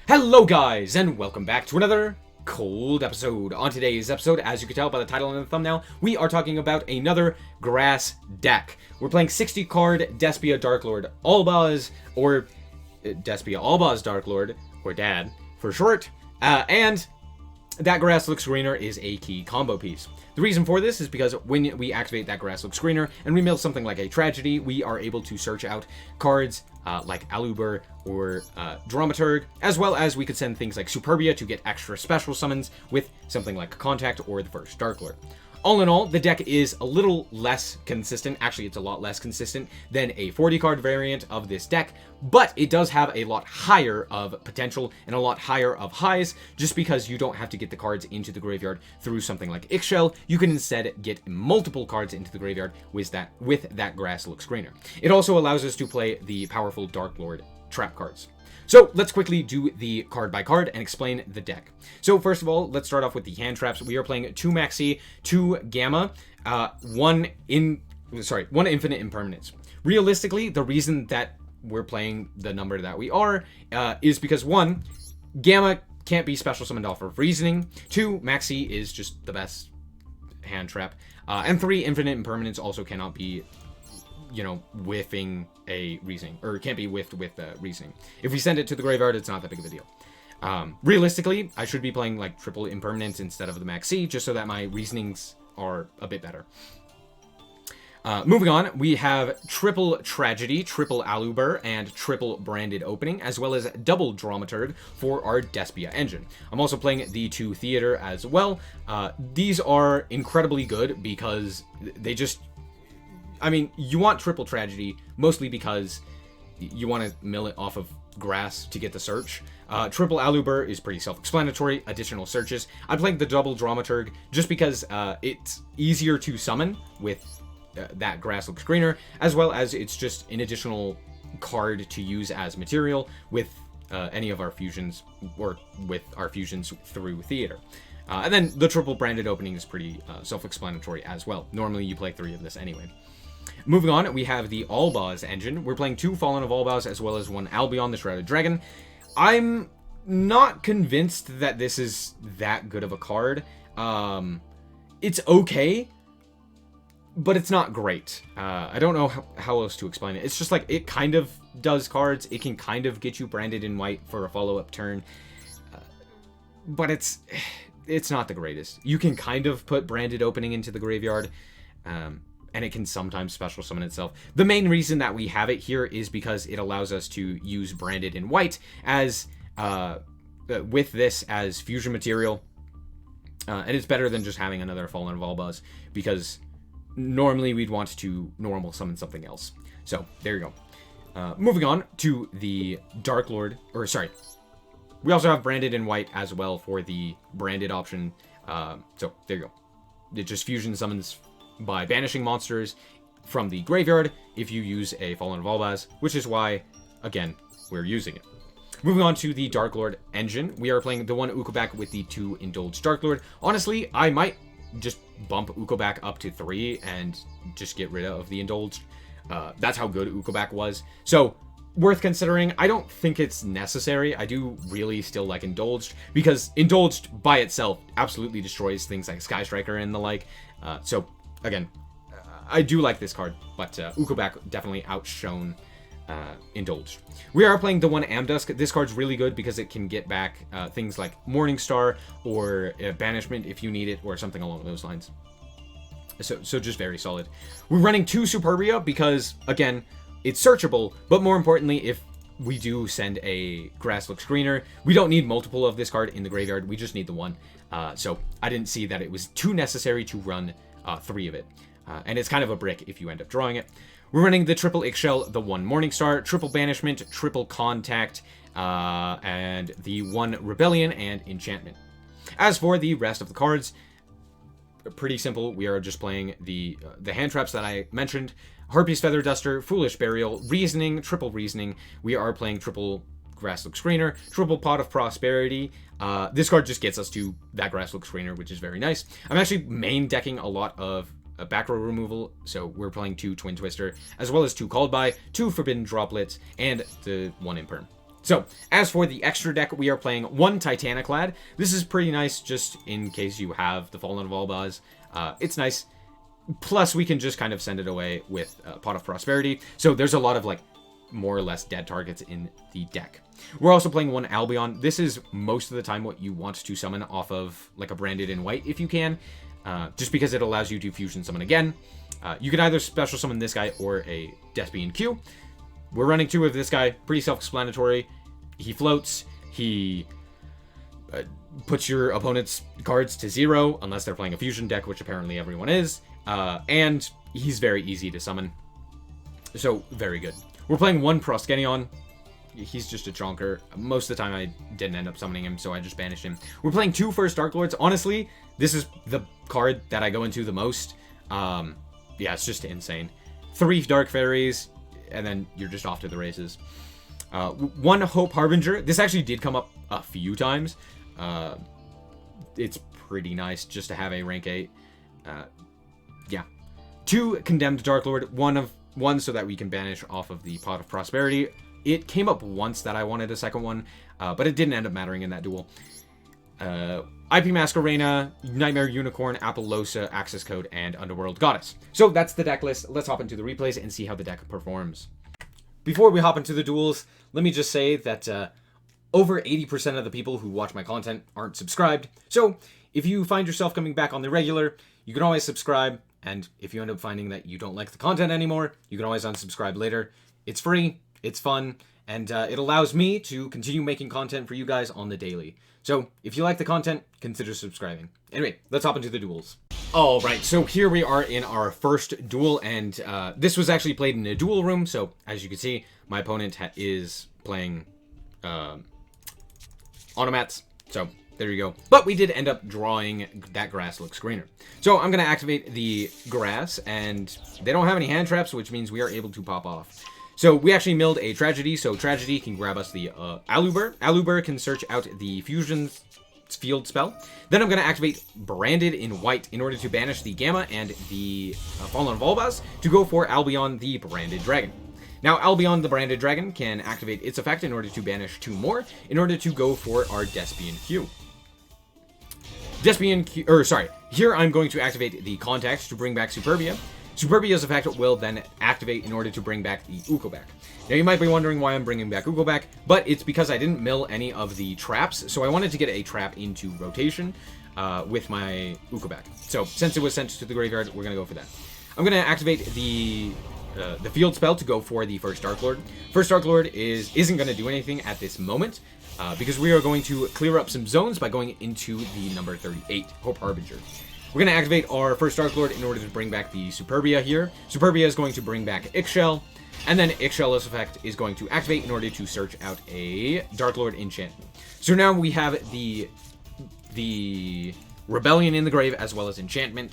Hello guys, and welcome back to another cold episode. On today's episode, as you can tell by the title and the thumbnail, we are talking about another grass deck. We're playing 60 card Despia Darklord Albaz, or Despia Albaz Darklord, or Dad for short, and that grass looks greener is a key combo piece. The reason for this is because when we activate that grass looks greener and we mill something like a tragedy, we are able to search out cards like Albaz or Dramaturg, as well as we could send things like Superbia to get extra special summons with something like Contact or the first Darklord. All in all, the deck is a little less consistent. Actually, it's a lot less consistent than a 40 card variant of this deck, but it does have a lot higher of potential and a lot higher of highs, just because you don't have to get the cards into the graveyard through something like Ixchel. You can instead get multiple cards into the graveyard with that grass looks greener. It also allows us to play the powerful Darklord trap cards. So let's quickly do the card by card and explain the deck. So first of all, let's start off with the hand traps. We are playing 2 Maxi, 2 Gamma, 1 Infinite Impermanence. Realistically, the reason that we're playing the number that we are is because 1, Gamma can't be special summoned off of Reasoning. 2, Maxi is just the best hand trap. And 3, Infinite Impermanence also cannot be, whiffing a Reasoning, or can't be whiffed with Reasoning. If we send it to the graveyard, it's not that big of a deal. Realistically, I should be playing like triple Impermanence instead of the Maxi, just so that my Reasonings are a bit better. Moving on, we have triple Tragedy, triple Albaz, and triple Branded Opening, as well as double Dramaturg for our Despia engine. I'm also playing the 2 Theater as well. These are incredibly good because they just... you want triple Tragedy mostly because you want to mill it off of grass to get the search. Triple Albaz is pretty self-explanatory, additional searches. I'm playing the double Dramaturg just because it's easier to summon with that grass looks greener, as well as it's just an additional card to use as material with any of our fusions, or with our fusions through Theater. And then the triple Branded Opening is pretty self-explanatory as well. Normally you play 3 of this anyway. Moving on, we have the Albaz engine. We're playing 2 Fallen of Albaz as well as 1 Albion, the Shrouded Dragon. I'm not convinced that this is that good of a card. It's okay, but it's not great. I don't know how else to explain it. It's just like, it kind of does cards. It can kind of get you branded in white for a follow-up turn. But it's not the greatest. You can kind of put Branded Opening into the graveyard. And it can sometimes special summon itself. The main reason that we have it here is because it allows us to use Branded in white as with this as fusion material. And it's better than just having another Fallen of Albaz, because normally we'd want to normal summon something else. So there you go. Moving on to the Darklord, or sorry, we also have Branded in white as well for the branded option. So there you go. It just fusion summons by banishing monsters from the graveyard if you use a Fallen of Albaz, which is why, again, we're using it. Moving on to the Darklord engine, we are playing the 1 Ukobak with the 2 Indulged Darklord. Honestly, I might just bump Ukobak up to 3 and just get rid of the Indulged. That's how good Ukobak was. So, worth considering. I don't think it's necessary. I do really still like Indulged, because Indulged by itself absolutely destroys things like Sky Striker and the like. So, again, I do like this card, but Ukobak definitely outshone Indulged. We are playing the 1 Amdusk. This card's really good because it can get back things like Morningstar or Banishment if you need it, or something along those lines. So just very solid. We're running 2 Superbia because, again, it's searchable, but more importantly, if we do send a Grass Looks Greener, we don't need multiple of this card in the graveyard, we just need the 1. So I didn't see that it was too necessary to run 3 of it. And it's kind of a brick if you end up drawing it. We're running the triple Ixchel, the 1 Morningstar, triple Banishment, triple Contact, and the 1 Rebellion and Enchantment. As for the rest of the cards, pretty simple. We are just playing the hand traps that I mentioned. Harpy's Feather Duster, Foolish Burial, Reasoning, triple Reasoning. We are playing triple Grass Looks Greener, triple Pot of Prosperity. This card just gets us to that Grass Looks Greener, which is very nice. I'm actually main decking a lot of back row removal, so we're playing 2 Twin Twister, as well as 2 Called By, 2 Forbidden Droplets, and the 1 Imperm. So, as for the extra deck, we are playing 1 Titaniclad. This is pretty nice, just in case you have the Fallen of Albaz. It's nice. Plus, we can just kind of send it away with Pot of Prosperity. So, there's a lot of, like, more or less dead targets in the deck. We're also playing 1 Albion. This is most of the time what you want to summon off of, like, a Branded in white, if you can. Just because it allows you to fusion summon again. You can either special summon this guy or a Despian Q. We're running 2 of this guy. Pretty self-explanatory. He floats. He puts your opponent's cards to 0, unless they're playing a fusion deck, which apparently everyone is. And he's very easy to summon. So, very good. We're playing 1 Proskenion. He's just a chonker. Most of the time I didn't end up summoning him, so I just banished him. We're playing 2 first Darklords. Honestly, this is the card that I go into the most. Yeah, it's just insane. 3 Dark Fairies, and then you're just off to the races. 1 Hope Harbinger. This actually did come up a few times. It's pretty nice just to have a rank 8. Yeah. 2 Condemned Darklord. 1 so that we can banish off of the Pot of Prosperity. It came up once that I wanted a second one, but it didn't end up mattering in that duel. IP Masquerena, Nightmare Unicorn, Apollosa, Access Code, and Underworld Goddess. So that's the deck list. Let's hop into the replays and see how the deck performs. Before we hop into the duels, let me just say that over 80% of the people who watch my content aren't subscribed. So if you find yourself coming back on the regular, you can always subscribe. And if you end up finding that you don't like the content anymore, you can always unsubscribe later. It's free, it's fun, and it allows me to continue making content for you guys on the daily. So if you like the content, consider subscribing. Anyway, let's hop into the duels. All right, so here we are in our first duel, and this was actually played in a duel room. So as you can see, my opponent is playing automats. So there you go. But we did end up drawing that grass looks greener. So I'm going to activate the grass, and they don't have any hand traps, which means we are able to pop off. So we actually milled a Tragedy, so Tragedy can grab us the Aluber. Aluber can search out the Fusion Field spell. Then I'm going to activate Branded in white in order to banish the Gamma and the Fallen of Albaz to go for Albion the Branded Dragon. Now, Albion the Branded Dragon can activate its effect in order to banish 2 more in order to go for our Despian Q. Here I'm going to activate the Contact to bring back Superbia. Superbia's effect will then activate in order to bring back the Uko back. Now you might be wondering why I'm bringing back Uko back, but it's because I didn't mill any of the traps, so I wanted to get a trap into rotation with my Uko back. So since it was sent to the graveyard, we're going to go for that. I'm going to activate the field spell to go for the first Darklord. First Darklord isn't going to do anything at this moment, because we are going to clear up some zones by going into the number 38, Hope Harbinger. We're going to activate our first Darklord in order to bring back the Superbia here. Superbia is going to bring back Ixchel, and then Ixchel's effect is going to activate in order to search out a Darklord enchantment. So now we have the Rebellion in the grave as well as enchantment.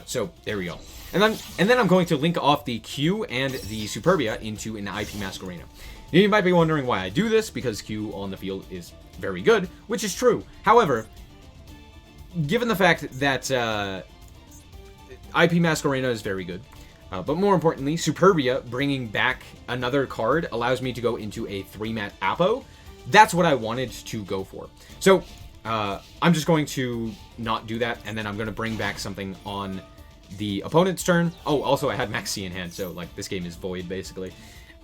So there we go. And then I'm going to link off the Q and the Superbia into an IP Masquerena. Now you might be wondering why I do this, because Q on the field is very good, which is true. However, given the fact that IP Masquerena is very good, but more importantly, Superbia bringing back another card allows me to go into a 3-mat Apo. That's what I wanted to go for. So I'm just going to not do that, and then I'm going to bring back something on the opponent's turn. Oh, also I had Maxi in hand, so like this game is void basically.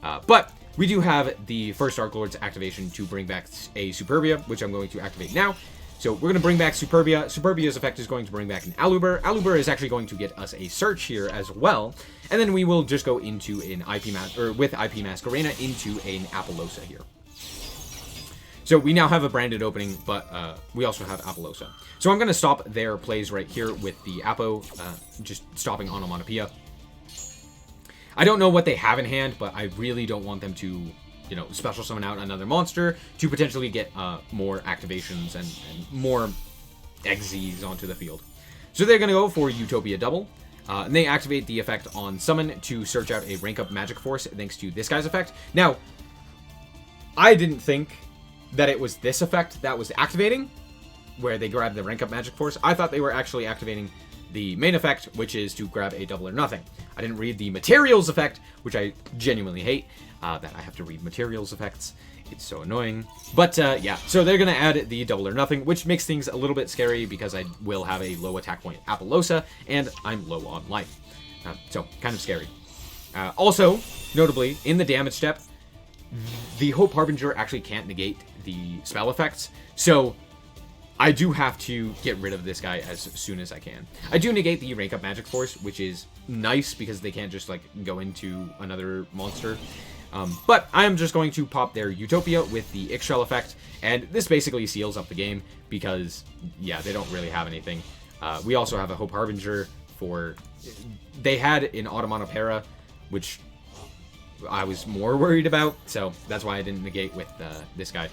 But we do have the first Darklord's activation to bring back a Superbia, which I'm going to activate now. So we're going to bring back Superbia. Superbia's effect is going to bring back an Aluber. Aluber is actually going to get us a search here as well. And then we will just go into an with IP Masquerena into an Apollosa here. So we now have a branded opening, but we also have Apollosa. So I'm going to stop their plays right here with the Apo, just stopping Onomatopoeia. I don't know what they have in hand, but I really don't want them to, you know, special summon out another monster to potentially get more activations and more Xyzs onto the field. So they're going to go for Utopia Double. And they activate the effect on Summon to search out a rank up Magic Force thanks to this guy's effect. Now, I didn't think that it was this effect that was activating, where they grab the rank up Magic Force. I thought they were actually activating the main effect, which is to grab a double or nothing. I didn't read the materials effect, which I genuinely hate, that I have to read materials effects. It's so annoying. But, yeah, so they're going to add the double or nothing, which makes things a little bit scary because I will have a low attack point Appaloosa, and I'm low on life. So, kind of scary. Also, notably, in the damage step, the Hope Harbinger actually can't negate the spell effects, so I do have to get rid of this guy as soon as I can. I do negate the rank up magic force, which is nice because they can't just, like, go into another monster. But I'm just going to pop their Utopia with the Ixchel effect, and this basically seals up the game because, yeah, they don't really have anything. We also have a Hope Harbinger for... They had an Automata, which I was more worried about, so that's why I didn't negate with this guy.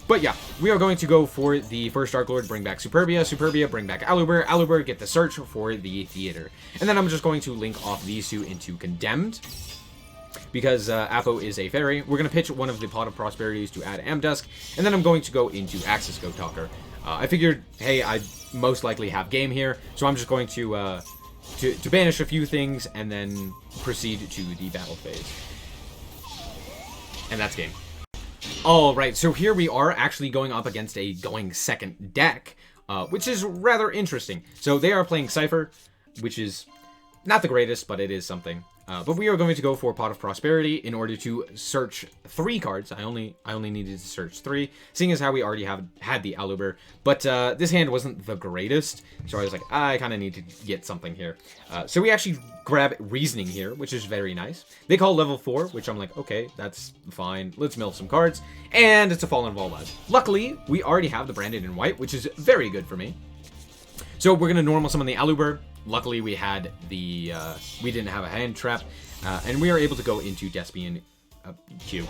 But yeah, we are going to go for the first Darklord, bring back Superbia, Superbia, bring back Aluber, Aluber, get the search for the theater. And then I'm just going to link off these two into Condemned, because Apo is a fairy. We're going to pitch one of the Pot of Prosperities to add Amdusk, and then I'm going to go into Axis Goat Talker. I figured, hey, I most likely have game here, so I'm just going to banish a few things and then proceed to the battle phase. And that's game. Alright, so here we are actually going up against a going second deck, which is rather interesting. So they are playing Cypher, which is not the greatest, but it is something. But we are going to go for Pot of Prosperity in order to search 3 cards. I only needed to search 3, seeing as how we already had the Aluber. But this hand wasn't the greatest, so I was like, I kind of need to get something here. So we actually grab Reasoning here, which is very nice. They call level 4, which I'm like, okay, that's fine. Let's mill some cards. And it's a Fallen of Albaz. Luckily, we already have the Branded in white, which is very good for me. So we're going to normal summon the Aluber. Luckily, we had the, we didn't have a hand trap, and we are able to go into Despian Q.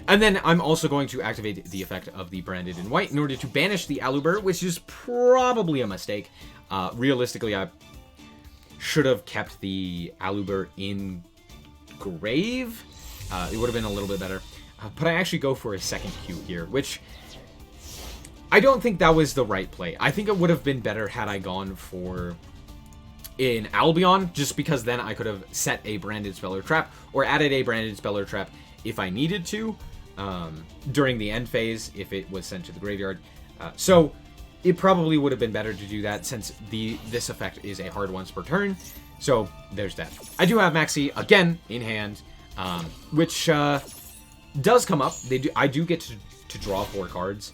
And then I'm also going to activate the effect of the Branded in white in order to banish the Aluber, which is probably a mistake. Realistically, I should have kept the Aluber in Grave. It would have been a little bit better. But I actually go for a second Q here, which I don't think that was the right play. I think it would have been better had I gone for in Albion, just because then I could have set a Branded Speller Trap or added a Branded Speller Trap if I needed to during the end phase if it was sent to the graveyard. So it probably would have been better to do that since this effect is a hard once per turn. So there's that. I do have Maxi again in hand, which does come up. I do get to draw 4 cards,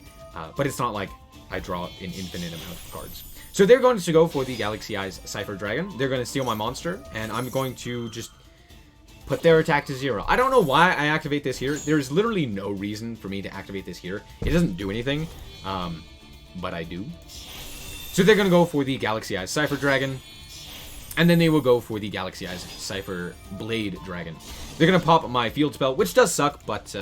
but it's not like I draw an infinite amount of cards. So they're going to go for the Galaxy Eyes Cypher Dragon. They're going to steal my monster, and I'm going to just put their attack to 0. I don't know why I activate this here. There's literally no reason for me to activate this here. It doesn't do anything, but I do. So they're going to go for the Galaxy Eyes Cypher Dragon, and then they will go for the Galaxy Eyes Cypher Blade Dragon. They're going to pop my field spell, which does suck, but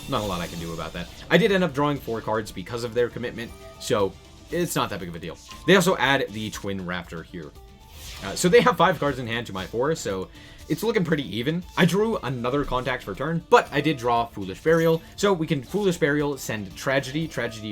not a lot I can do about that. I did end up drawing 4 cards because of their commitment, so it's not that big of a deal. They also add the Twin Raptor here. So they have 5 cards in hand to my 4, so it's looking pretty even. I drew another Contact for turn, but I did draw Foolish Burial, so we can Foolish Burial, send Tragedy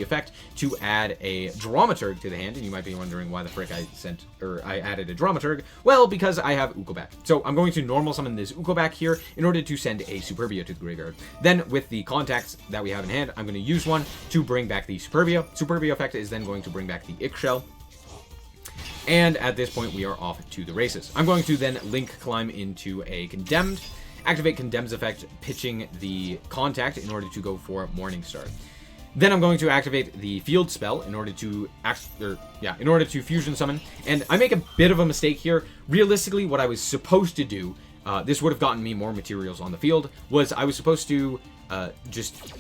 effect to add a Dramaturg to the hand, and you might be wondering why the frick I added a Dramaturg. Well, because I have Ukobak. So I'm going to normal summon this Ukobak here in order to send a Superbia to the graveyard. Then with the contacts that we have in hand, I'm going to use one to bring back the Superbia. Superbia effect is then going to bring back the Ixchel. And at this point, we are off to the races. I'm going to then link climb into a Condemned, activate Condemned's effect, pitching the Contact in order to go for Morningstar. Then I'm going to activate the Field Spell in order to fusion summon. And I make a bit of a mistake here. Realistically, what I was supposed to do, this would have gotten me more materials on the field, was I was supposed to just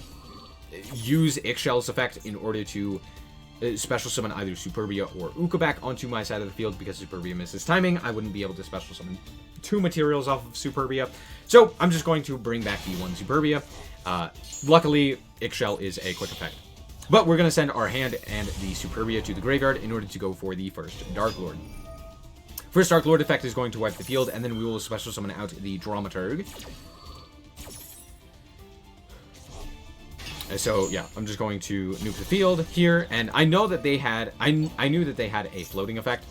use Ixchel's effect in order to special summon either Superbia or Ukobak onto my side of the field. Because Superbia misses timing, I wouldn't be able to special summon 2 materials off of Superbia. So I'm just going to bring back the 1 Superbia. Luckily, Ixchel is a quick effect. But we're going to send our hand and the Superbia to the graveyard in order to go for the first Darklord. First Darklord effect is going to wipe the field, and then we will special summon out the Dramaturg. So yeah, I'm just going to nuke the field here, and I know that they had, I knew that they had a floating effect,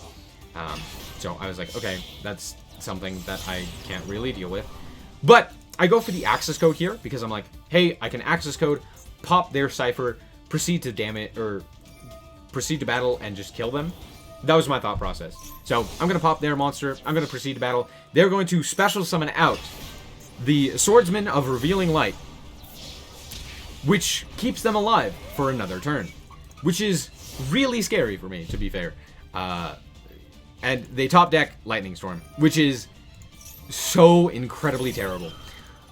So I was like, okay, that's something that I can't really deal with. But I go for the access code here because I'm like, hey, I can access code, pop their cipher, proceed to proceed to battle, and just kill them. That was my thought process. So I'm going to pop their monster. I'm going to proceed to battle. They're going to special summon out the Swordsman of Revealing Light, which keeps them alive for another turn, which is really scary for me, to be fair. And they top deck Lightning Storm, which is so incredibly terrible.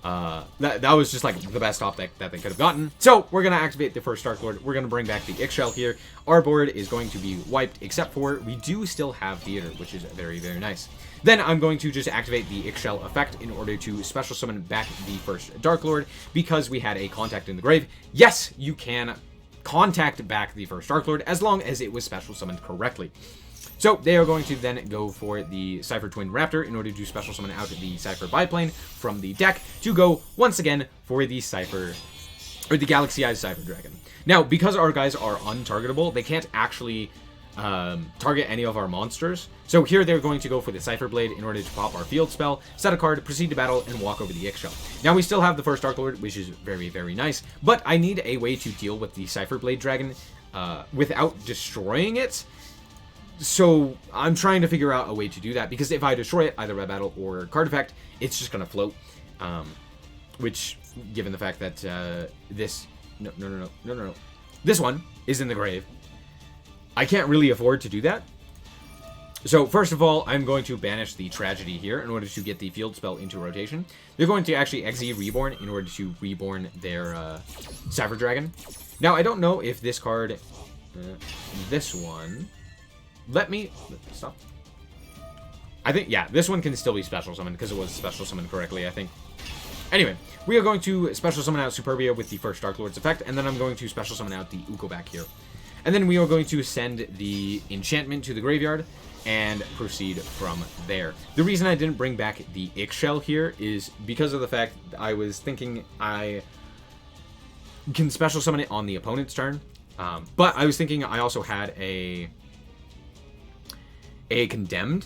That was just like the best top deck that they could have gotten. So we're going to activate the first Darklord. We're going to bring back the Ixchel here. Our board is going to be wiped, except for we do still have Theater, which is very, very nice. Then I'm going to just activate the Ixchel effect in order to special summon back the first Darklord because we had a contact in the grave. Yes, you can contact back the first Darklord as long as it was special summoned correctly. So they are going to then go for the Cypher Twin Raptor in order to special summon out the Cypher Biplane from the deck to go once again for the Cypher, or the Galaxy Eyes Cypher Dragon. Now, because our guys are untargetable, they can't actually target any of our monsters. So here they're going to go for the Cypher Blade in order to pop our field spell, set a card, proceed to battle, and walk over the Ixchel. Now we still have the first Darklord, which is very, very nice, but I need a way to deal with the Cypher Blade Dragon without destroying it. So I'm trying to figure out a way to do that, because if I destroy it, either by battle or card effect, it's just going to float. Which, given the fact that this... No. This one is in the grave. I can't really afford to do that. So first of all, I'm going to banish the Tragedy here in order to get the field spell into rotation. They're going to actually Exi Reborn in order to reborn their Cypher Dragon. Now, I don't know if this card... this one... Let me stop. I think, yeah, this one can still be special summoned because it was special summoned correctly, I think. Anyway, we are going to special summon out Superbia with the first Darklord's effect, and then I'm going to special summon out the Uko back here. And then we are going to send the enchantment to the graveyard and proceed from there. The reason I didn't bring back the Ixchel here is because of the fact I was thinking I can special summon it on the opponent's turn. But I was thinking I also had a Condemned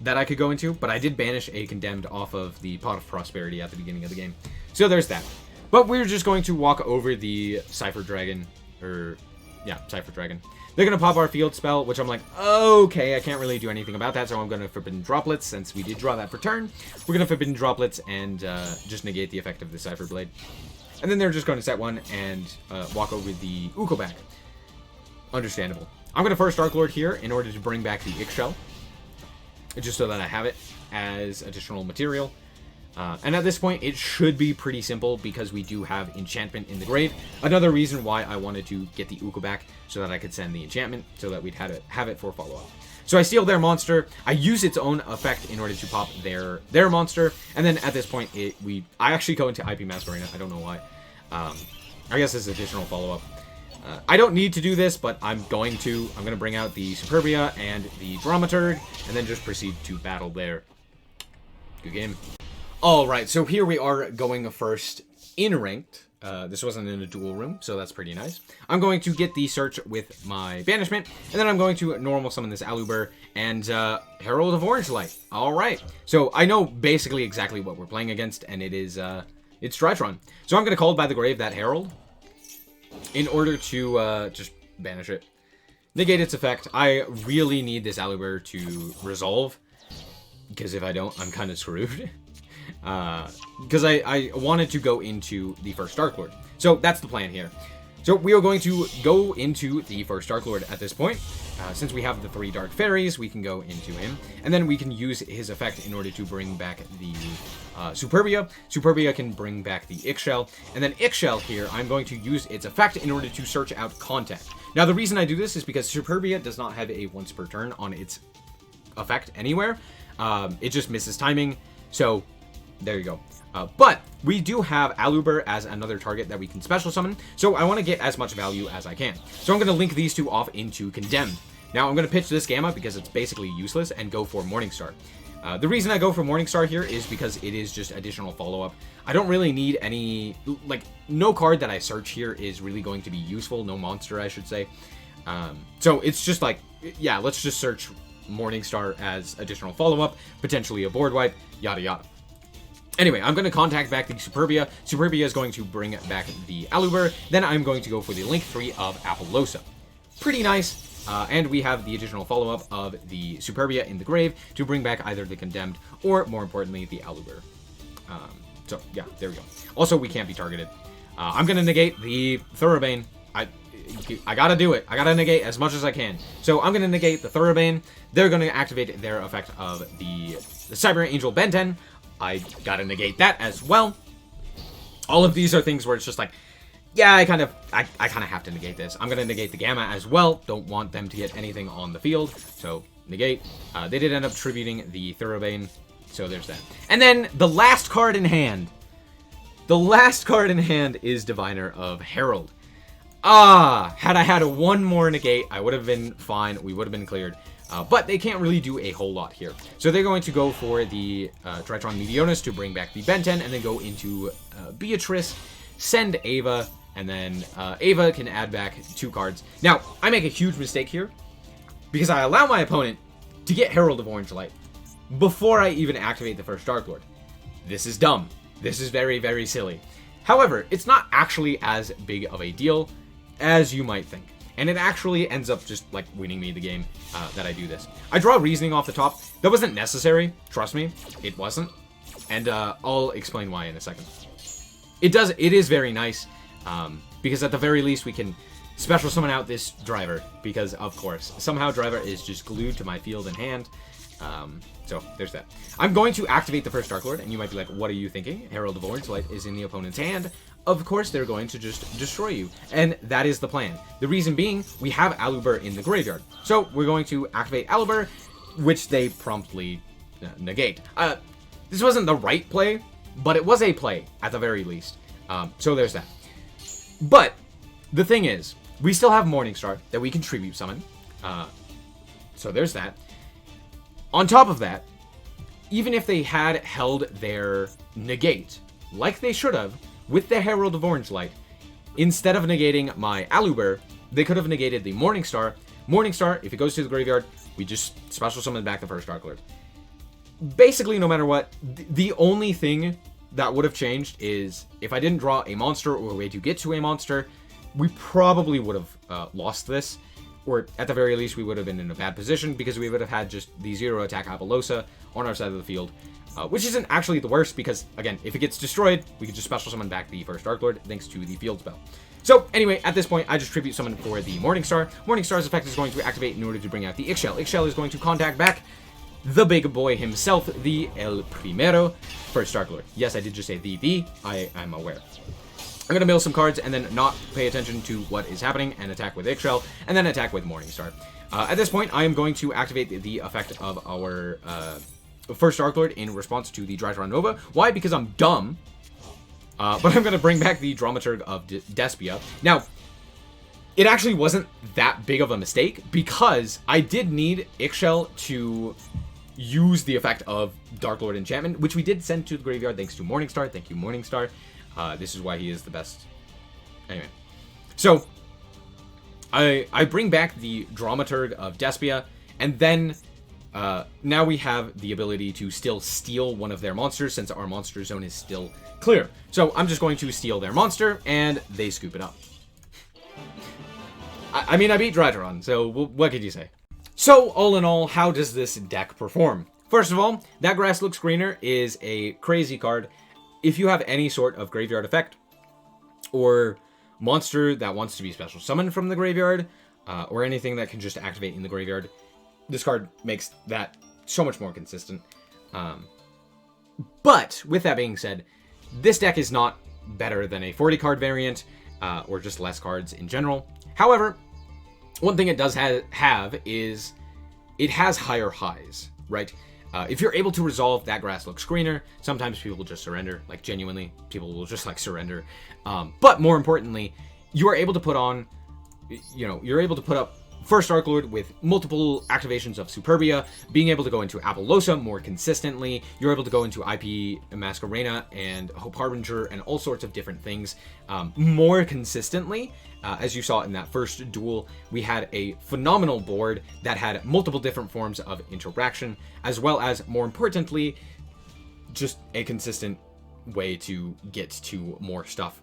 that I could go into, but I did banish a Condemned off of the Pot of Prosperity at the beginning of the game. So there's that. But we're just going to walk over the Cypher Dragon, Cypher Dragon. They're going to pop our field spell, which I'm like, okay, I can't really do anything about that, so I'm going to Forbidden Droplets, since we did draw that for turn. We're going to Forbidden Droplets and just negate the effect of the Cypher Blade. And then they're just going to set one and walk over the Uko back. Understandable. I'm going to first Darklord here in order to bring back the Ixchel, just so that I have it as additional material. And at this point, it should be pretty simple because we do have enchantment in the grave. Another reason why I wanted to get the Uko back so that I could send the enchantment so that we'd have it for follow-up. So I steal their monster. I use its own effect in order to pop their monster. And then at this point, I actually go into IP Masquerade. I don't know why. I guess it's additional follow-up. I don't need to do this, but I'm going to. I'm going to bring out the Superbia and the Dramaturg, and then just proceed to battle there. Good game. Alright, so here we are going first in Ranked. This wasn't in a duel room, so that's pretty nice. I'm going to get the search with my Banishment, and then I'm going to normal summon this Aluber and Herald of Orange Light. Alright, so I know basically exactly what we're playing against, and it's Drytron. So I'm going to call by the grave that Herald, in order to just banish it. Negate its effect. I really need this Aluber to resolve, because if I don't, I'm kind of screwed. Because I wanted to go into the first Darklord. So that's the plan here. So we are going to go into the first Darklord at this point. Since we have the 3 Dark Fairies, we can go into him. And then we can use his effect in order to bring back the Superbia. Superbia can bring back the Ixchel. And then Ixchel here, I'm going to use its effect in order to search out Contact. Now the reason I do this is because Superbia does not have a once per turn on its effect anywhere. It just misses timing. So there you go. But we do have Aluber as another target that we can special summon, so I want to get as much value as I can. So I'm going to link these two off into Condemned. Now I'm going to pitch this Gamma because it's basically useless and go for Morningstar. The reason I go for Morningstar here is because it is just additional follow-up. I don't really need any, no card that I search here is really going to be useful, no monster I should say. So it's just like, yeah, let's just search Morningstar as additional follow-up, potentially a board wipe, yada yada. Anyway, I'm going to contact back the Superbia. Superbia is going to bring back the Aluber. Then I'm going to go for the Link 3 of Appaloosa. Pretty nice. And we have the additional follow-up of the Superbia in the grave to bring back either the Condemned or, more importantly, the Aluber. So, yeah, there we go. Also, we can't be targeted. I'm going to negate the Thoroughbane. I gotta do it. I gotta negate as much as I can. So I'm gonna negate the Thoroughbane. They're gonna activate their effect of the Cyber Angel Benten. I gotta negate that as well. All of these are things where it's just like, yeah, I kind of have to negate this. I'm gonna negate the Gamma as well. Don't want them to get anything on the field. So negate. They did end up tributing the Thoroughbane. So there's that. And then the last card in hand. The last card in hand is Diviner of Herald. Had I had one more negate, I would have been fine. We would have been cleared. But they can't really do a whole lot here. So they're going to go for the Tritron Medionis to bring back the Benten, and then go into Beatrice, send Ava, and then Ava can add back 2 cards. Now, I make a huge mistake here, because I allow my opponent to get Herald of Orange Light before I even activate the first Darklord. This is dumb. This is very, very silly. However, it's not actually as big of a deal as you might think. And it actually ends up just, like, winning me the game that I do this. I draw Reasoning off the top. That wasn't necessary. Trust me. It wasn't. And I'll explain why in a second. It is very nice. Because at the very least, we can special summon out this Driver. Because, of course, somehow Driver is just glued to my field and hand. So, there's that. I'm going to activate the first Darklord, and you might be like, what are you thinking? Herald of Orange Light is in the opponent's hand. Of course, they're going to just destroy you. And that is the plan. The reason being, we have Aluber in the graveyard. So, we're going to activate Aluber, which they promptly negate. This wasn't the right play, but it was a play, at the very least. So, there's that. But, the thing is, we still have Morningstar that we can tribute summon. So, there's that. On top of that, even if they had held their negate, like they should have, with the Herald of Orange Light, instead of negating my Aluber, they could have negated the Morningstar. Morningstar, if it goes to the graveyard, we just special summon back the first Darklord. Basically, no matter what, the only thing that would have changed is if I didn't draw a monster or a way to get to a monster, we probably would have lost this. Or at the very least, we would have been in a bad position because we would have had just the 0 attack Appaloosa on our side of the field. Which isn't actually the worst because, again, if it gets destroyed, we can just special summon back the first Darklord thanks to the field spell. So, anyway, at this point, I just tribute summon for the Morningstar. Morningstar's effect is going to activate in order to bring out the Ixchel. Ixchel is going to contact back the big boy himself, the El Primero, first Darklord. Yes, I did just say the. I'm aware. I'm going to mill some cards and then not pay attention to what is happening and attack with Ixchel and then attack with Morningstar. At this point, I am going to activate the effect of our first Darklord in response to the Drytron Nova. Why? Because I'm dumb. But I'm going to bring back the Dramaturg of Despia. Now, it actually wasn't that big of a mistake because I did need Ixchel to use the effect of Darklord Enchantment, which we did send to the graveyard thanks to Morningstar. Thank you, Morningstar. This is why he is the best. Anyway. So, I bring back the Dramaturg of Despia, and then now we have the ability to still steal one of their monsters since our monster zone is still clear. So I'm just going to steal their monster, and they scoop it up. I mean, I beat Drytron, so what could you say? So, all in all, how does this deck perform? First of all, that Grass Looks Greener is a crazy card. If you have any sort of graveyard effect, or monster that wants to be special summoned from the graveyard, or anything that can just activate in the graveyard, this card makes that so much more consistent. But, with that being said, this deck is not better than a 40-card variant, or just less cards in general. However, one thing it does have is it has higher highs, right? If you're able to resolve that Grass Looks Greener, sometimes people will just surrender. Like, genuinely, people will just, like, surrender. But more importantly, you are able to put on, you're able to put up first Darklord with multiple activations of Superbia, being able to go into Apollosa more consistently. You're able to go into IP Masquerena and Hope Harbinger and all sorts of different things more consistently. As you saw in that first duel, we had a phenomenal board that had multiple different forms of interaction, as well as, more importantly, just a consistent way to get to more stuff.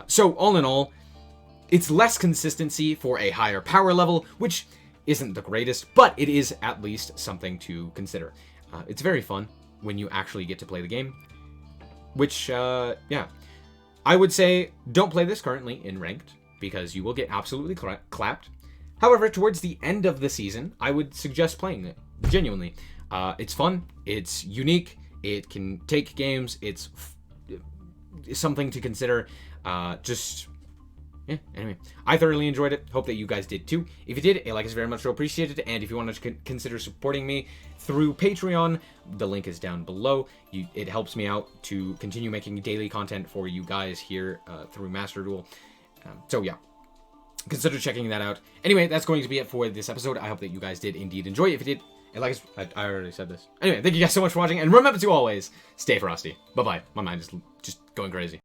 So all in all, it's less consistency for a higher power level, which isn't the greatest, but it is at least something to consider. It's very fun when you actually get to play the game, which, yeah. I would say don't play this currently in Ranked, because you will get absolutely clapped. However, towards the end of the season, I would suggest playing it, genuinely. It's fun, it's unique, it can take games, it's something to consider. Yeah, anyway, I thoroughly enjoyed it. Hope that you guys did too. If you did, a like is very much appreciated. And if you want to consider supporting me through Patreon, the link is down below. It helps me out to continue making daily content for you guys here through Master Duel. So yeah, consider checking that out. Anyway, that's going to be it for this episode. I hope that you guys did indeed enjoy. If you did, a like I already said this. Anyway, thank you guys so much for watching. And remember to always stay frosty. Bye-bye. My mind is just going crazy.